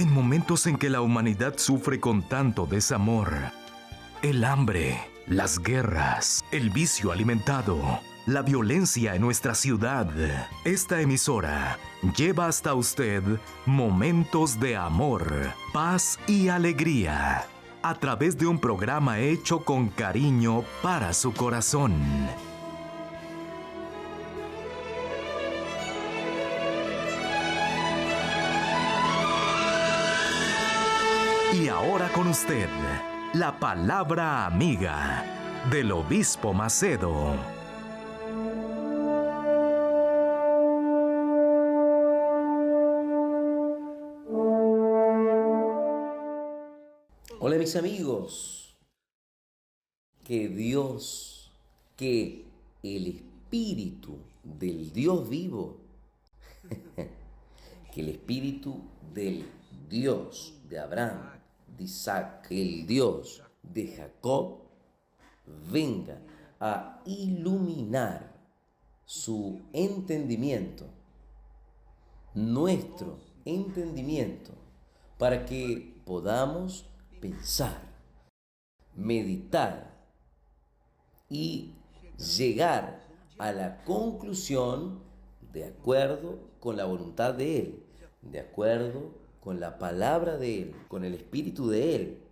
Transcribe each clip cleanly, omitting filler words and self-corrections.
En momentos en que la humanidad sufre con tanto desamor, el hambre, las guerras, el vicio alimentado, la violencia en nuestra ciudad, esta emisora lleva hasta usted momentos de amor, paz y alegría, a través de un programa hecho con cariño para su corazón. Y ahora con usted, la palabra amiga del Obispo Macedo. Hola mis amigos, que Dios, que el Espíritu del Dios vivo, que el Espíritu del Dios de Abraham, de Isaac, que el Dios de Jacob, venga a iluminar su entendimiento, nuestro entendimiento, para que podamos pensar, meditar y llegar a la conclusión de acuerdo con la voluntad de Él, de acuerdo con la palabra de Él, con el Espíritu de Él.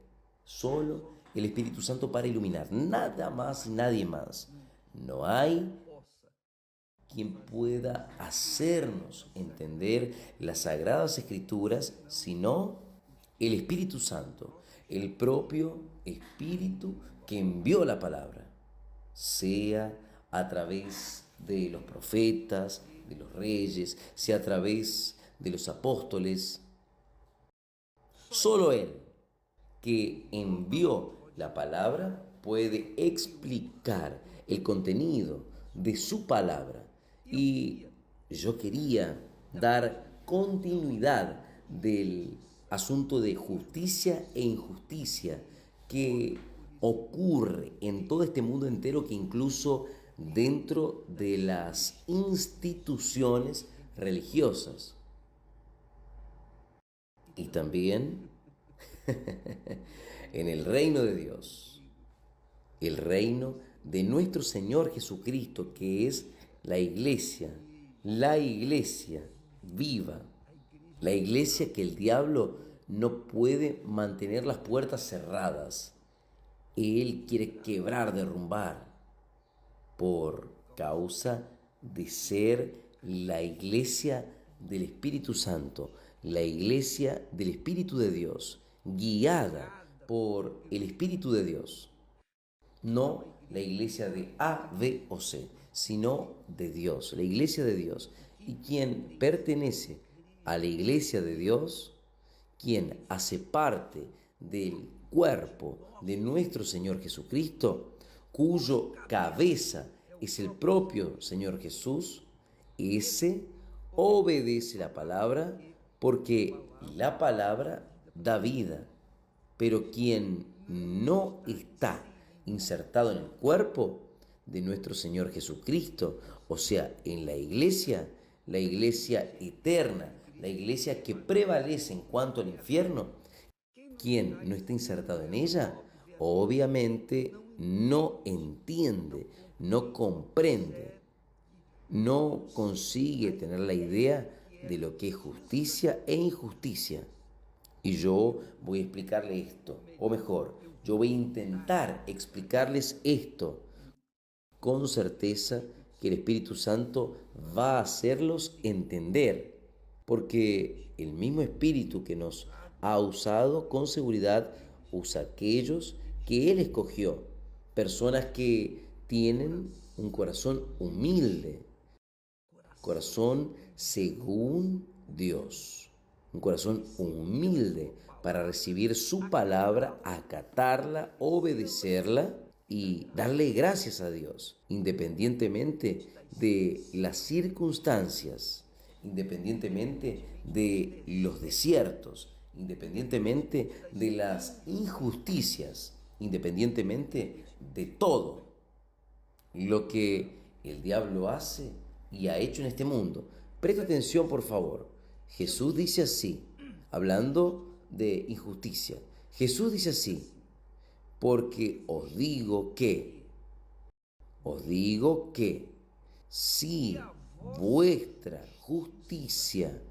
Solo el Espíritu Santo para iluminar, nada más y nadie más. No hay quien pueda hacernos entender las Sagradas Escrituras, sino el Espíritu Santo, el propio Espíritu que envió la palabra, sea a través de los profetas, de los reyes, sea a través de los apóstoles. Solo Él, que envió la palabra, puede explicar el contenido de su palabra. Y yo quería dar continuidad del asunto de justicia e injusticia que ocurre en todo este mundo entero, que incluso dentro de las instituciones religiosas y también en el reino de Dios, el reino de nuestro Señor Jesucristo, que es la iglesia viva, la iglesia que el diablo no puede mantener las puertas cerradas. Él quiere quebrar, derrumbar, por causa de ser la iglesia del Espíritu Santo, la iglesia del Espíritu de Dios, guiada por el Espíritu de Dios. No la iglesia de A, B o C, sino de Dios, la iglesia de Dios. Y quien pertenece a la iglesia de Dios, quien hace parte del cuerpo de nuestro Señor Jesucristo, cuyo cabeza es el propio Señor Jesús, ese obedece la palabra, porque la palabra da vida. Pero quien no está insertado en el cuerpo de nuestro Señor Jesucristo, o sea, en la iglesia eterna, la iglesia que prevalece en cuanto al infierno, quien no está insertado en ella, obviamente no entiende, no comprende, no consigue tener la idea de lo que es justicia e injusticia. Y yo voy a explicarle esto, o mejor, yo voy a intentar explicarles esto con certeza, que el Espíritu Santo va a hacerlos entender, porque el mismo Espíritu que nos ha usado con seguridad usa a aquellos que Él escogió, personas que tienen un corazón humilde, corazón según Dios, un corazón humilde para recibir su palabra, acatarla, obedecerla y darle gracias a Dios, independientemente de las circunstancias, independientemente de los desiertos, independientemente de las injusticias, independientemente de todo lo que el diablo hace y ha hecho en este mundo. Presta atención, por favor. Jesús dice así: hablando de injusticia. Jesús dice así, porque os digo que, si vuestra justicia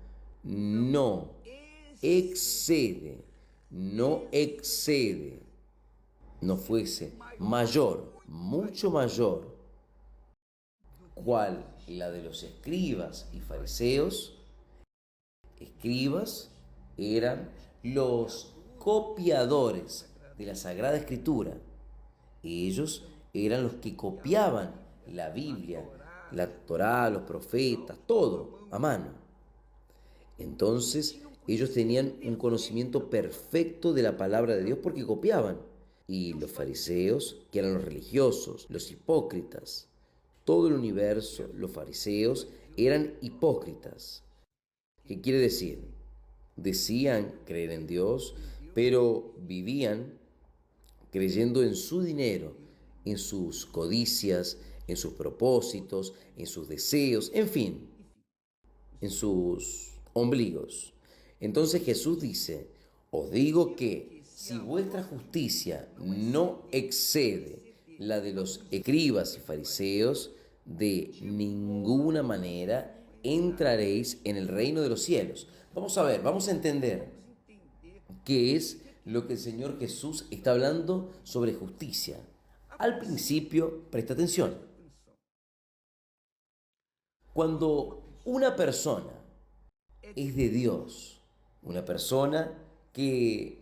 no excede, no fuese mayor, mucho mayor, cual la de los escribas y fariseos. Escribas eran los copiadores de la Sagrada Escritura. Ellos eran los que copiaban la Biblia, la Torá, los profetas, todo a mano. Entonces, ellos tenían un conocimiento perfecto de la palabra de Dios porque copiaban. Y los fariseos, que eran los religiosos, los hipócritas, todo el universo, los fariseos eran hipócritas. ¿Qué quiere decir? Decían creer en Dios, pero vivían creyendo en su dinero, en sus codicias, en sus propósitos, en sus deseos, en fin, en sus ombligos. Entonces Jesús dice, os digo que si vuestra justicia no excede la de los escribas y fariseos, de ninguna manera entraréis en el reino de los cielos. Vamos a ver, vamos a entender qué es lo que el Señor Jesús está hablando sobre justicia. Al principio, presta atención. Cuando una persona es de Dios, una persona que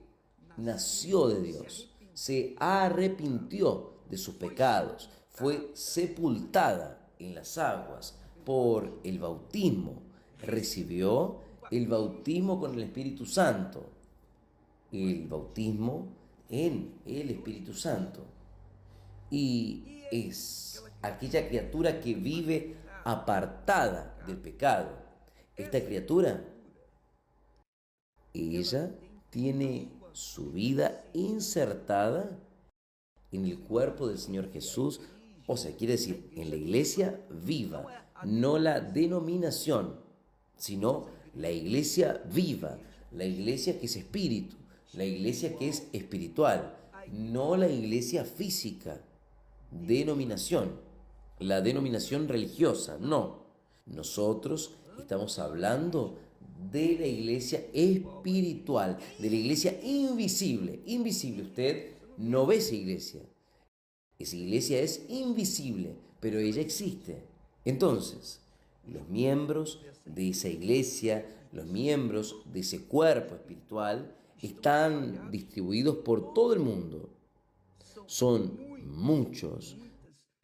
nació de Dios, se arrepintió de sus pecados, fue sepultada en las aguas por el bautismo, recibió el bautismo con el Espíritu Santo, el bautismo en el Espíritu Santo, y es aquella criatura que vive apartada del pecado. Esta criatura, ella tiene su vida insertada en el cuerpo del Señor Jesús, o sea, quiere decir, en la iglesia viva, no la denominación, sino la iglesia viva, la iglesia que es espíritu, la iglesia que es espiritual, no la iglesia física, denominación, la denominación religiosa, no. Nosotros estamos hablando de la iglesia espiritual, de la iglesia invisible. Invisible, usted no ve esa iglesia. Esa iglesia es invisible, pero ella existe. Entonces, los miembros de esa iglesia, los miembros de ese cuerpo espiritual, están distribuidos por todo el mundo. Son muchos,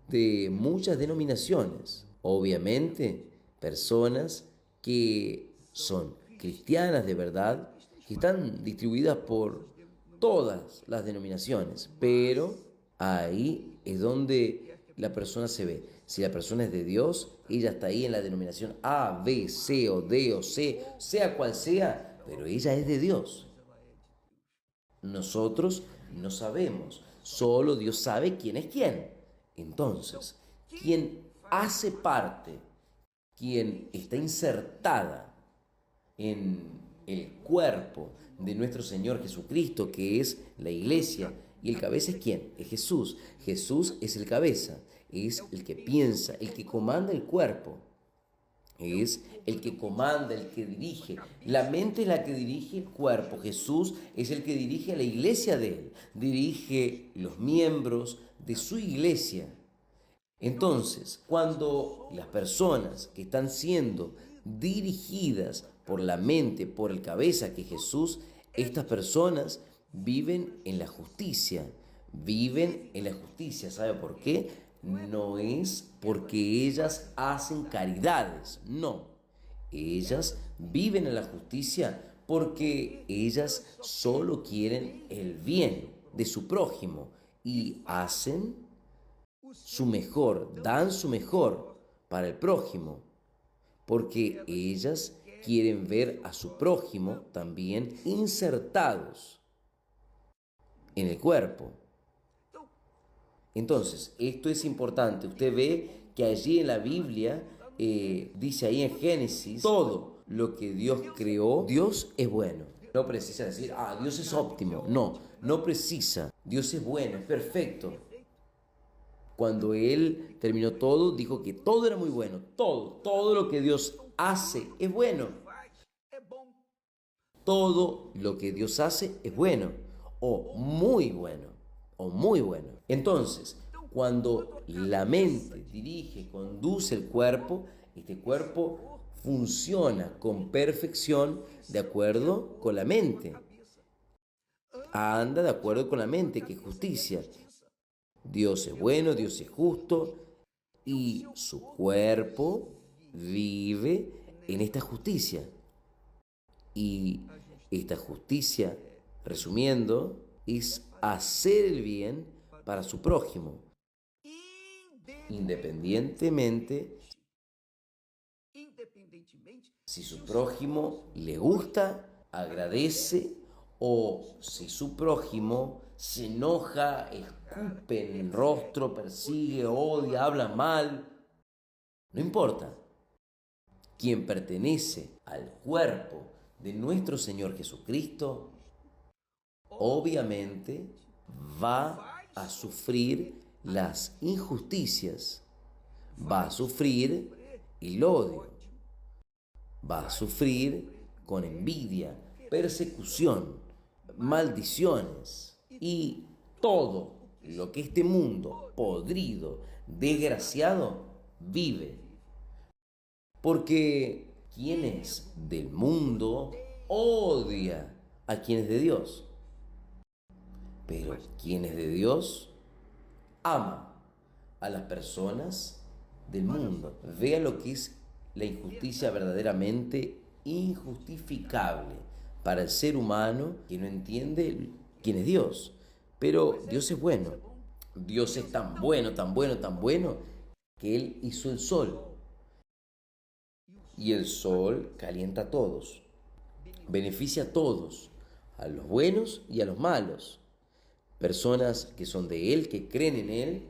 de muchas denominaciones. Obviamente, personas que son cristianas de verdad, que están distribuidas por todas las denominaciones, pero ahí es donde la persona se ve. Si la persona es de Dios, ella está ahí en la denominación A, B, C o D o C, sea cual sea, pero ella es de Dios. Nosotros no sabemos, solo Dios sabe quién es quién. Entonces, quien hace parte, quien está insertada en el cuerpo de nuestro Señor Jesucristo, que es la iglesia, y el cabeza es ¿quién? Es Jesús. Jesús es el cabeza, es el que piensa, el que comanda el cuerpo, es el que comanda, el que dirige. La mente es la que dirige el cuerpo. Jesús es el que dirige a la iglesia de él, dirige los miembros de su iglesia. Entonces, cuando las personas que están siendo dirigidas por la mente, por el cabeza que es Jesús, estas personas viven en la justicia, ¿Sabe por qué? No es porque ellas hacen caridades, no. Ellas viven en la justicia porque ellas solo quieren el bien de su prójimo y hacen su mejor, dan su mejor para el prójimo, porque ellas quieren ver a su prójimo también insertados en el cuerpo. Entonces, esto es importante. Usted ve que allí en la Biblia, dice ahí en Génesis, todo lo que Dios creó, Dios es bueno. No precisa decir, Dios es óptimo. No, no precisa. Dios es bueno, es perfecto. Cuando Él terminó todo, dijo que todo era muy bueno. Todo lo que Dios hace es bueno. Todo lo que Dios hace es bueno, o muy bueno, o muy bueno. Entonces, cuando la mente dirige, conduce el cuerpo, este cuerpo funciona con perfección de acuerdo con la mente. Anda de acuerdo con la mente, que es justicia. Dios es bueno, Dios es justo, y su cuerpo vive en esta justicia. Y esta justicia, resumiendo, es hacer el bien para su prójimo, independientemente si su prójimo le gusta, agradece, o si su prójimo se enoja, escupe en el rostro, persigue, odia, habla mal. No importa. Quien pertenece al cuerpo de nuestro Señor Jesucristo, obviamente va a sufrir las injusticias, va a sufrir el odio, va a sufrir con envidia, persecución, maldiciones y todo lo que este mundo podrido, desgraciado, vive. Porque quien es del mundo odia a quien es de Dios. Pero quien es de Dios ama a las personas del mundo. Vea lo que es la injusticia verdaderamente injustificable para el ser humano que no entiende quién es Dios. Pero Dios es bueno. Dios es tan bueno, tan bueno, tan bueno, que Él hizo el sol. Y el sol calienta a todos, beneficia a todos, a los buenos y a los malos. Personas que son de Él, que creen en Él,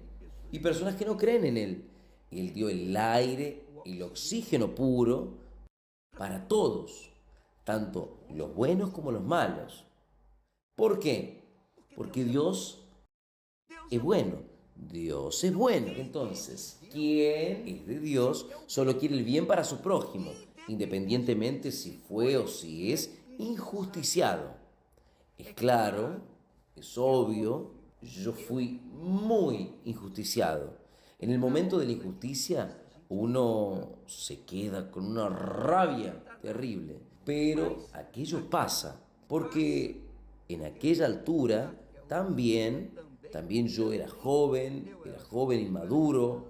y personas que no creen en Él. Él dio el aire, el oxígeno puro para todos, tanto los buenos como los malos. ¿Por qué? Porque Dios es bueno. Dios es bueno. Entonces, quien es de Dios solo quiere el bien para su prójimo, independientemente si fue o si es injusticiado. Es claro, es obvio, yo fui muy injusticiado. En el momento de la injusticia, uno se queda con una rabia terrible. Pero aquello pasa, porque en aquella altura también yo era joven inmaduro.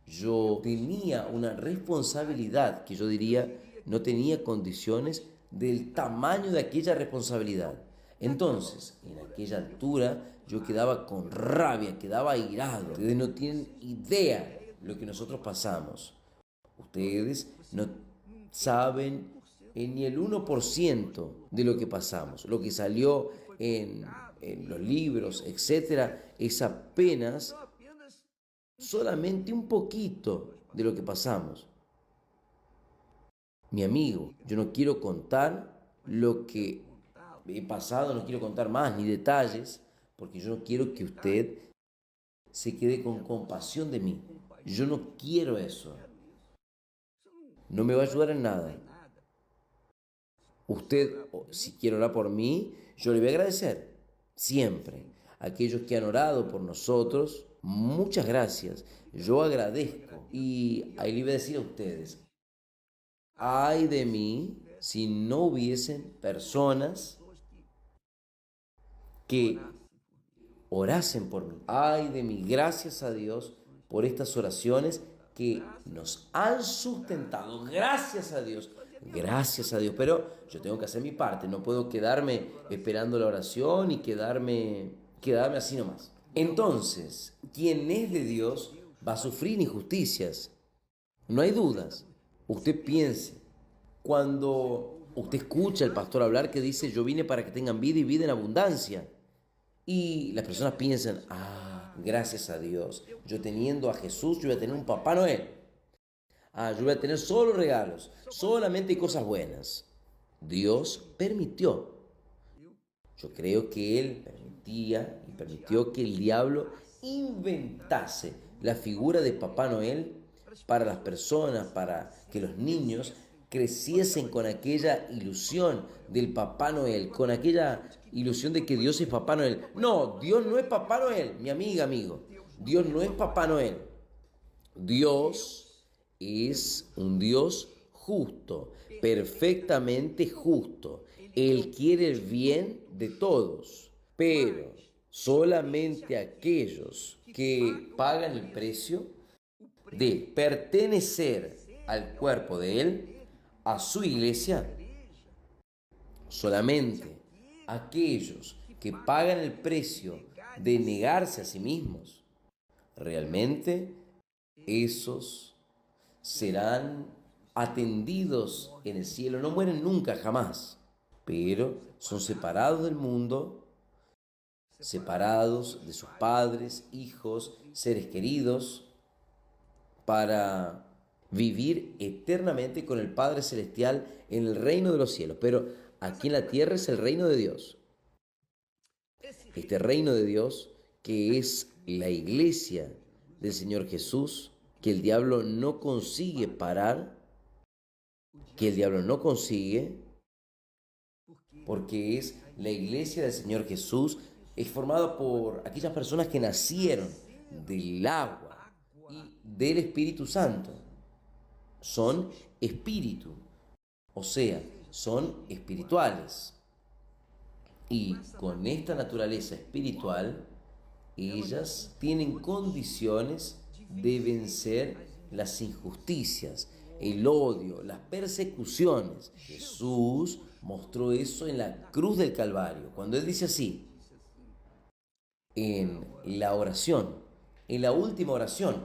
Yo tenía una responsabilidad que yo diría no tenía condiciones del tamaño de aquella responsabilidad. Entonces, en aquella altura yo quedaba con rabia, quedaba airado. Ustedes no tienen idea lo que nosotros pasamos. Ustedes no saben ni el 1% de lo que pasamos. Lo que salió en los libros, etcétera, es apenas solamente un poquito de lo que pasamos. Mi amigo, yo no quiero contar lo que he pasado, no quiero contar más ni detalles, porque yo no quiero que usted se quede con compasión de mí. Yo no quiero eso. No me va a ayudar en nada. Usted, si quiere orar por mí, yo le voy a agradecer. Siempre. Aquellos que han orado por nosotros, muchas gracias. Yo agradezco. Y ahí le voy a decir a ustedes, ay de mí si no hubiesen personas que orasen por mí. Ay de mí, gracias a Dios por estas oraciones que nos han sustentado. Gracias a Dios. Gracias a Dios, pero yo tengo que hacer mi parte, no puedo quedarme esperando la oración y quedarme así nomás. Entonces, quien es de Dios va a sufrir injusticias, no hay dudas. Usted piense, cuando usted escucha al pastor hablar que dice, yo vine para que tengan vida y vida en abundancia, y las personas piensan, gracias a Dios, yo teniendo a Jesús, yo voy a tener un Papá Noel. Yo voy a tener solo regalos, solamente cosas buenas. Dios permitió. Yo creo que Él permitía y permitió que el diablo inventase la figura de Papá Noel para las personas, para que los niños creciesen con aquella ilusión del Papá Noel, con aquella ilusión de que Dios es Papá Noel. No, Dios no es Papá Noel, mi amiga, amigo. Dios no es Papá Noel. Dios es un Dios justo, perfectamente justo. Él quiere el bien de todos, pero solamente aquellos que pagan el precio de pertenecer al cuerpo de Él, a su iglesia, solamente aquellos que pagan el precio de negarse a sí mismos, realmente esos serán atendidos en el cielo, no mueren nunca jamás, pero son separados del mundo, separados de sus padres, hijos, seres queridos, para vivir eternamente con el Padre Celestial en el reino de los cielos. Pero aquí en la tierra es el reino de Dios. Este reino de Dios, que es la iglesia del Señor Jesús, que el diablo no consigue parar, que el diablo no consigue, porque es la iglesia del Señor Jesús, es formada por aquellas personas que nacieron del agua y del Espíritu Santo. Son espíritu, o sea, son espirituales. Y con esta naturaleza espiritual, ellas tienen condiciones de vencer las injusticias, el odio, las persecuciones. Jesús mostró eso en la cruz del Calvario, cuando Él dice así, en la oración, en la última oración,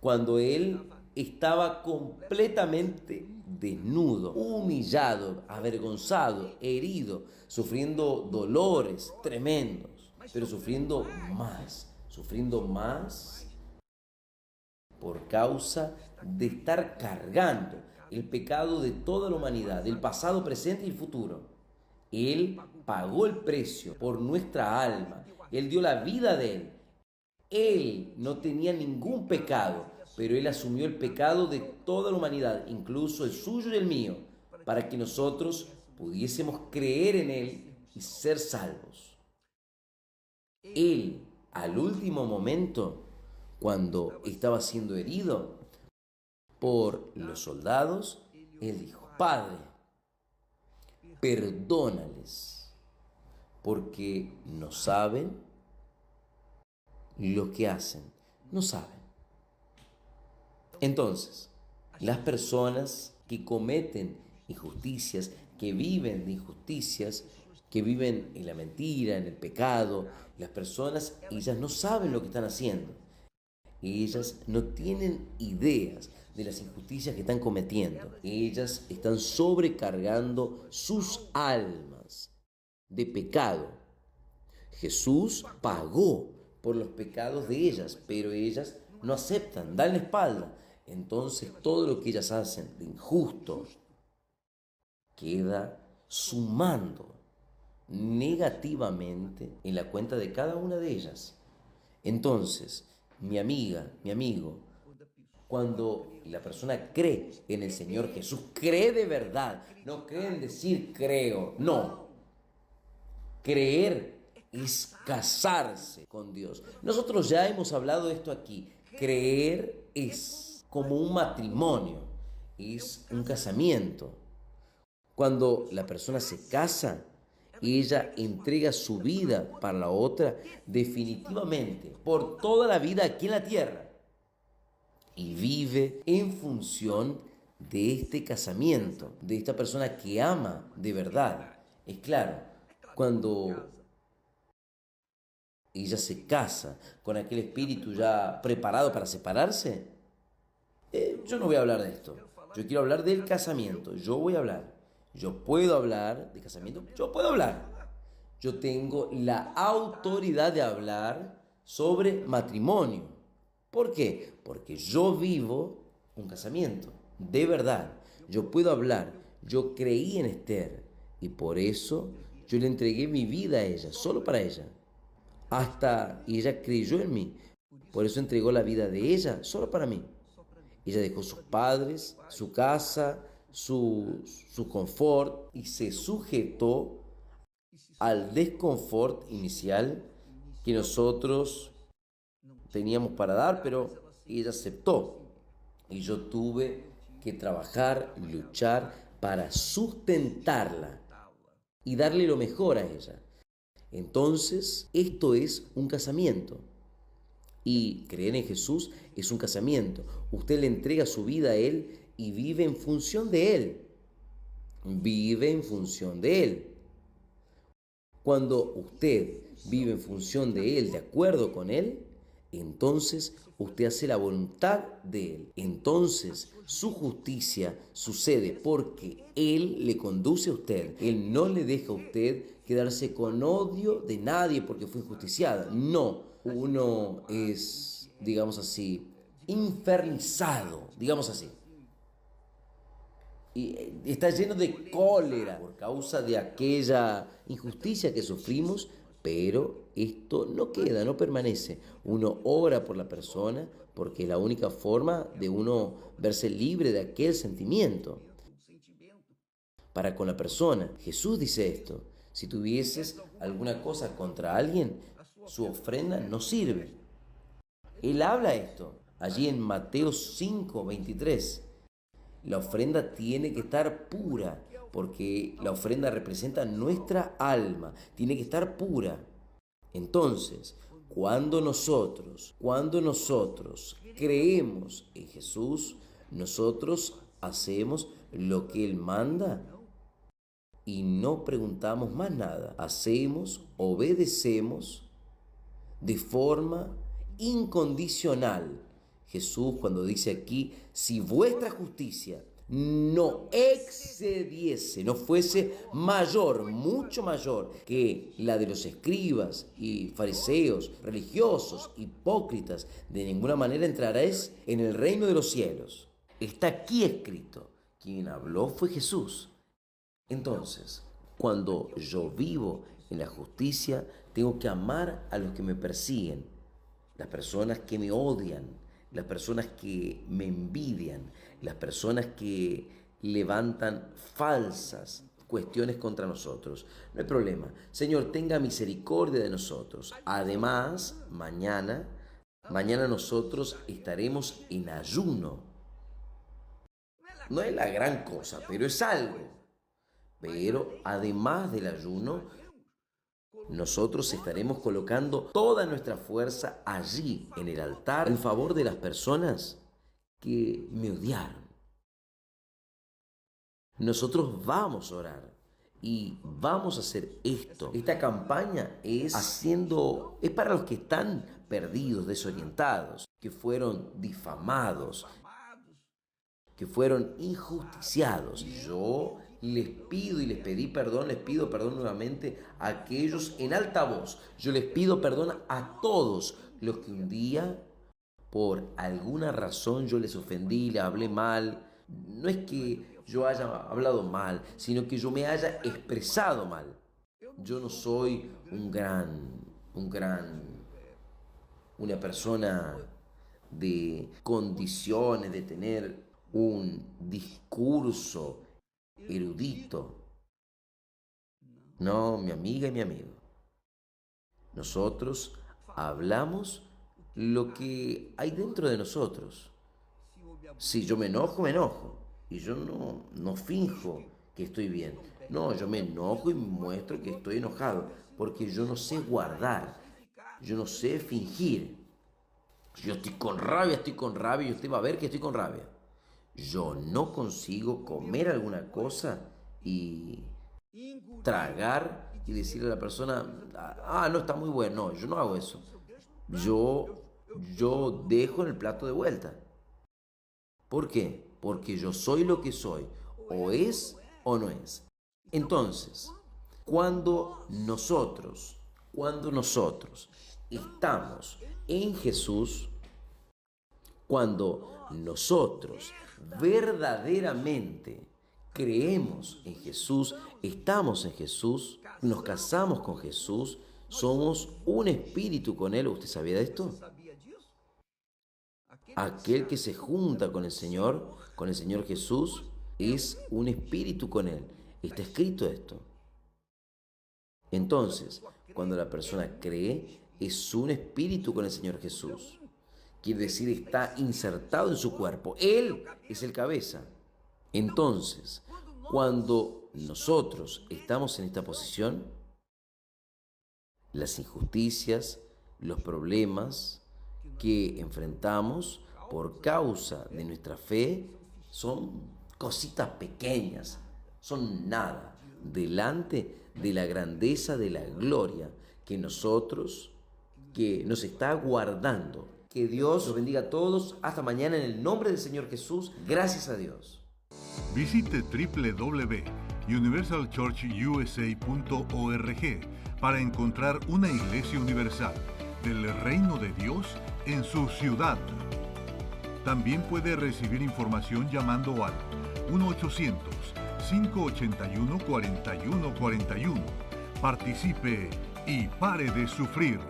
cuando Él estaba completamente desnudo, humillado, avergonzado, herido, sufriendo dolores tremendos, pero sufriendo más por causa de estar cargando el pecado de toda la humanidad, del pasado, presente y futuro. Él pagó el precio por nuestra alma, Él dio la vida de Él. Él no tenía ningún pecado, pero Él asumió el pecado de toda la humanidad, incluso el suyo y el mío, para que nosotros pudiésemos creer en Él y ser salvos. Él, al último momento, cuando estaba siendo herido por los soldados, Él dijo, Padre, perdónales, porque no saben lo que hacen, no saben. Entonces, las personas que cometen injusticias, que viven de injusticias, que viven en la mentira, en el pecado, las personas, ellas no saben lo que están haciendo. Ellas no tienen ideas de las injusticias que están cometiendo. Ellas están sobrecargando sus almas de pecado. Jesús pagó por los pecados de ellas, pero ellas no aceptan, dan la espalda. Entonces todo lo que ellas hacen de injusto queda sumando negativamente en la cuenta de cada una de ellas. Entonces, mi amiga, mi amigo, cuando la persona cree en el Señor Jesús, cree de verdad, no cree en decir creo, no. Creer es casarse con Dios. Nosotros ya hemos hablado de esto aquí. Creer es como un matrimonio, es un casamiento. Cuando la persona se casa, ella entrega su vida para la otra definitivamente, por toda la vida aquí en la tierra. Y vive en función de este casamiento, de esta persona que ama de verdad. Es claro, cuando ella se casa con aquel espíritu ya preparado para separarse, yo no voy a hablar de esto. Yo quiero hablar del casamiento. Yo voy a hablar. Yo puedo hablar de casamiento. Yo puedo hablar. Yo tengo la autoridad de hablar sobre matrimonio. ¿Por qué? Porque yo vivo un casamiento. De verdad. Yo puedo hablar. Yo creí en Esther y por eso yo le entregué mi vida a ella, solo para ella. Y ella creyó en mí. Por eso entregó la vida de ella solo para mí. Ella dejó sus padres, su casa, su confort y se sujetó al desconfort inicial que nosotros teníamos para dar, pero ella aceptó. Y yo tuve que trabajar, luchar para sustentarla y darle lo mejor a ella. Entonces, esto es un casamiento. Y creer en Jesús es un casamiento. Usted le entrega su vida a Él y vive en función de Él. Vive en función de Él. Cuando usted vive en función de Él, de acuerdo con Él, entonces usted hace la voluntad de Él. Entonces su justicia sucede porque Él le conduce a usted. Él no le deja a usted quedarse con odio de nadie porque fue injusticiada. No, uno es, digamos así, infernizado, digamos así. Y está lleno de cólera por causa de aquella injusticia que sufrimos, pero esto no queda, no permanece. Uno ora por la persona porque es la única forma de uno verse libre de aquel sentimiento para con la persona. Jesús dice esto: si tuvieses alguna cosa contra alguien, su ofrenda no sirve. Él habla esto allí en Mateo 5:23. La ofrenda tiene que estar pura, porque la ofrenda representa nuestra alma, tiene que estar pura. Entonces, cuando nosotros creemos en Jesús, nosotros hacemos lo que Él manda y no preguntamos más nada. Hacemos, obedecemos de forma incondicional. Jesús, cuando dice aquí, si vuestra justicia no excediese, no fuese mayor, mucho mayor que la de los escribas y fariseos, religiosos, hipócritas, de ninguna manera entraréis en el reino de los cielos. Está aquí escrito. Quien habló fue Jesús. Entonces, cuando yo vivo en la justicia, tengo que amar a los que me persiguen, las personas que me odian, las personas que me envidian, las personas que levantan falsas cuestiones contra nosotros. No hay problema. Señor, tenga misericordia de nosotros. Además, mañana nosotros estaremos en ayuno. No es la gran cosa, pero es algo. Pero además del ayuno, nosotros estaremos colocando toda nuestra fuerza allí, en el altar, en favor de las personas que me odiaron. Nosotros vamos a orar y vamos a hacer esto. Esta campaña es para los que están perdidos, desorientados, que fueron difamados, que fueron injusticiados. Yo les pido y les pido perdón nuevamente a aquellos en alta voz. Yo les pido perdón a todos los que un día, por alguna razón, yo les ofendí, les hablé mal. No es que yo haya hablado mal, sino que yo me haya expresado mal. Yo no soy una persona de condiciones, de tener un discurso erudito. No, mi amiga y mi amigo. Nosotros hablamos lo que hay dentro de nosotros. Si yo me enojo, me enojo. Y yo no finjo que estoy bien. No, yo me enojo y muestro que estoy enojado. Porque yo no sé guardar. Yo no sé fingir. Si yo estoy con rabia y usted va a ver que estoy con rabia. Yo no consigo comer alguna cosa y tragar y decirle a la persona, no está muy bueno. No, yo no hago eso. Yo dejo en el plato de vuelta. ¿Por qué? Porque yo soy lo que soy. O es o no es. Entonces, cuando nosotros estamos en Jesús, cuando nosotros verdaderamente creemos en Jesús, estamos en Jesús, nos casamos con Jesús, somos un espíritu con Él. ¿Usted sabía de esto? Aquel que se junta con el Señor Jesús, es un espíritu con Él. Está escrito esto. Entonces, cuando la persona cree, es un espíritu con el Señor Jesús. Quiere decir, está insertado en su cuerpo. Él es el cabeza. Entonces, cuando nosotros estamos en esta posición, las injusticias, los problemas que enfrentamos por causa de nuestra fe son cositas pequeñas, son nada, delante de la grandeza de la gloria que nos está guardando. Que Dios los bendiga a todos. Hasta mañana en el nombre del Señor Jesús. Gracias a Dios. Visite www.universalchurchusa.org para encontrar una iglesia universal del Reino de Dios en su ciudad. También puede recibir información llamando al 1-800-581-4141. Participe y pare de sufrir.